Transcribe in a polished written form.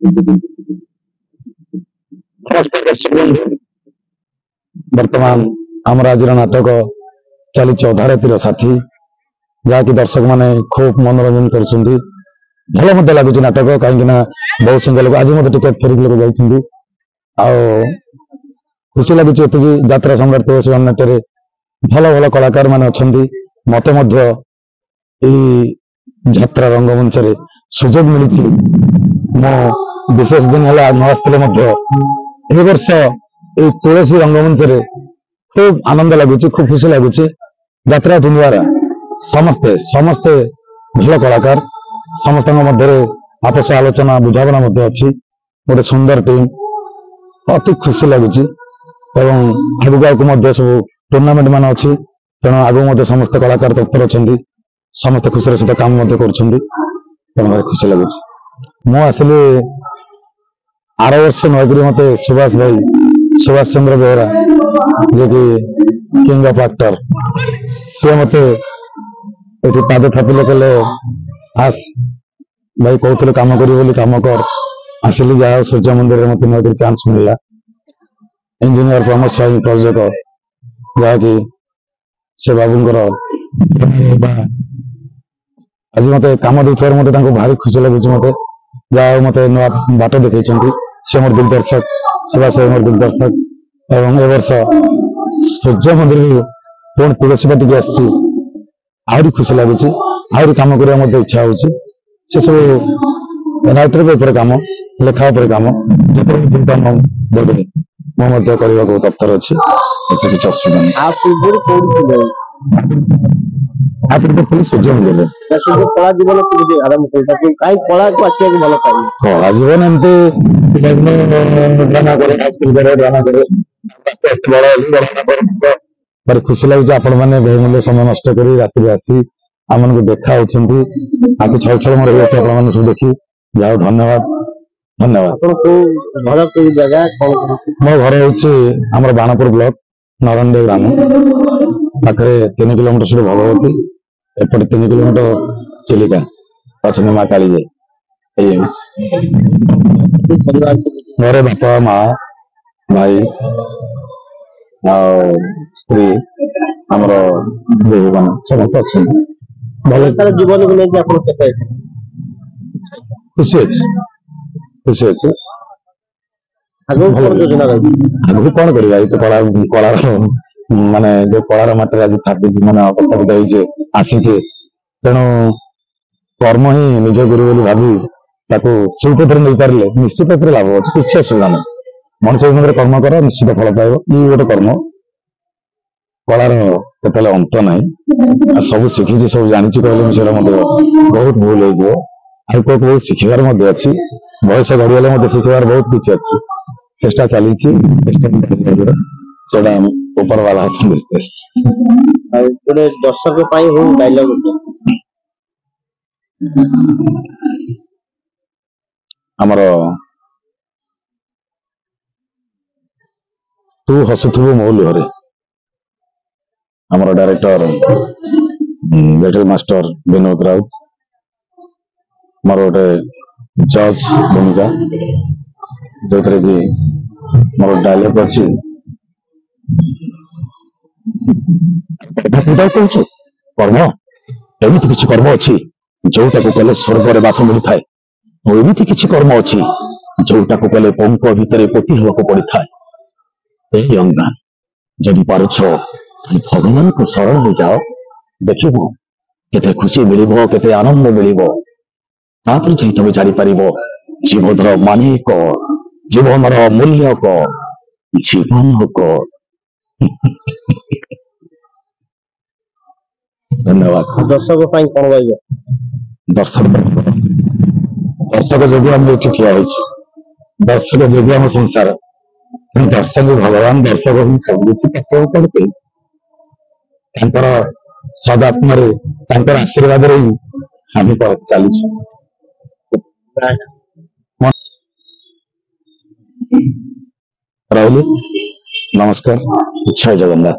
नमस्ते दर्शक बंधु बर्तमान आम आज नाटक चली अधारतीर साथी जहाँकि दर्शक माने खूब मनोरंजन कर भल मत लगुच नाटक कहीं बहुत संख्या लोग आज मत टिकेट फेरिक लोग जाइए खुशी लगुच ये यात्रा सम्राट तुलसी नाट्य भल भल कलाकार मान अच्छा मत यात्रा रंगमंच सुजोग मिली मो विशेष दिन है न आसते वर्ष ये तुलसी रंगमंच खूब आनंद लगुच खूब खुशी लगुच यात्रा दुनिया समस्ते समस्ते भल कलाकार समस्त मध्य आपस आलोचना बुझावना अच्छी गोटे सुंदर टीम अति खुशी लगुच आगे सब टूर्णामेंट मान अच्छी तेणु आगे समस्त कलाकार तत्पर अच्छा समस्त खुशी सहित काम कर खुशी लगुच मु आसली आर वर्ष नयगिरी मत सुभाष भाई सुभाष चंद्र बेहरा जे कि किंग ऑफ एक्टर सी मत ये पाद थापिले कहले आस भाई कहते कम करी कम कर आसिली जहाँ सूर्य मंदिर में मत नयगिरी चांस मिलला इंजीनियर प्रमोद स्वाई प्रोजेक्ट जहाँकि से बाबूंर आज मत कम देखिए मत भारी खुशी लगुच मत जहाँ मत नुआ बाट देखते से मोर दिग्दर्शक सुभाष मोर दिग्दर्शक एवं ए वर्ष सूर्य मंदिर पुणी तुलसी बाटिक आहरी खुशी लगुच आहरी कम करने इच्छा हो सब राइटर के कम लेखा कम जो मुझे करने को तत्पर अच्छी किसी असुविधा नहीं सूर्य मंदिर कला जीवन कला जीवन एमती ड्रामा करे आस्ते आस्ते बड़ खुशी लगे आपण मैंने बहुमूल्य समय नष्ट कर राति आसी आम को देखा आगे छल छल मोर आप सब देखी जाओ धन्यवाद धन्यवाद मो घर हूँ बाणपुर ब्लॉक नरंडे ग्राम पाखे 3 किलोमीटर से भगवती एपटे 3 किलोमीटर चिलिका अच्छा माँ कालीजे घर बापा माँ भाई स्त्री आमर बोहू मान समस्त अच्छा भल जीवन को लेकिन खुशी अच्छी खुशी अच्छी आगे कौन कर कला कलार माने जो कलार मटर आज माने अवस्थापित होइछे आसीछे तेणु कर्म ही निज गुरु बोली भावी ताको शिल्पत्र नहीं पारे निश्चित भाव लाभ अच्छे किसी असुविधा नहीं मनुष्य जीवन कर्म कर निश्चित फल पाइब ये गोटे कर्म कलार केतले अंत नहीं सब शिखी सब जानी कहले बहुत भूल हो बहुत शिखार अच्छी बयस गड़गले शिखार बहुत किसी अच्छी चेष्टा चली चेष्टा ऊपर वाला दर्शक डायलॉग आमर तू हसुथु मो लुहरे आमर director battery master Vinod Raut मोर गोटे जज भूमिका जो कि मोर डायलॉग अच्छी कहूँ कर्म एमती किसी कर्म अच्छी जोटा को कले स्वर्ग में बास मिलता है और एमती किसी कर्म अच्छी जोटा को कले पंक भितर पोती होगा पड़ी था अंगान जदि पारुछ भगवान को शरण हो जाओ देख केते खुशी मिल केते आनंद मिल तुम जापर जीवन माने कौन जीवन मूल्य कौन जीवन कौन धन्यवाद दर्शक कौन गाइब दर्शक दर्शक जो आम ठिया दर्शक जो आम संसार दर्शक भगवान दर्शक ही सब किसी पड़ते सदात्म आशीर्वाद आम चली रही नमस्कार जय जगन्नाथ।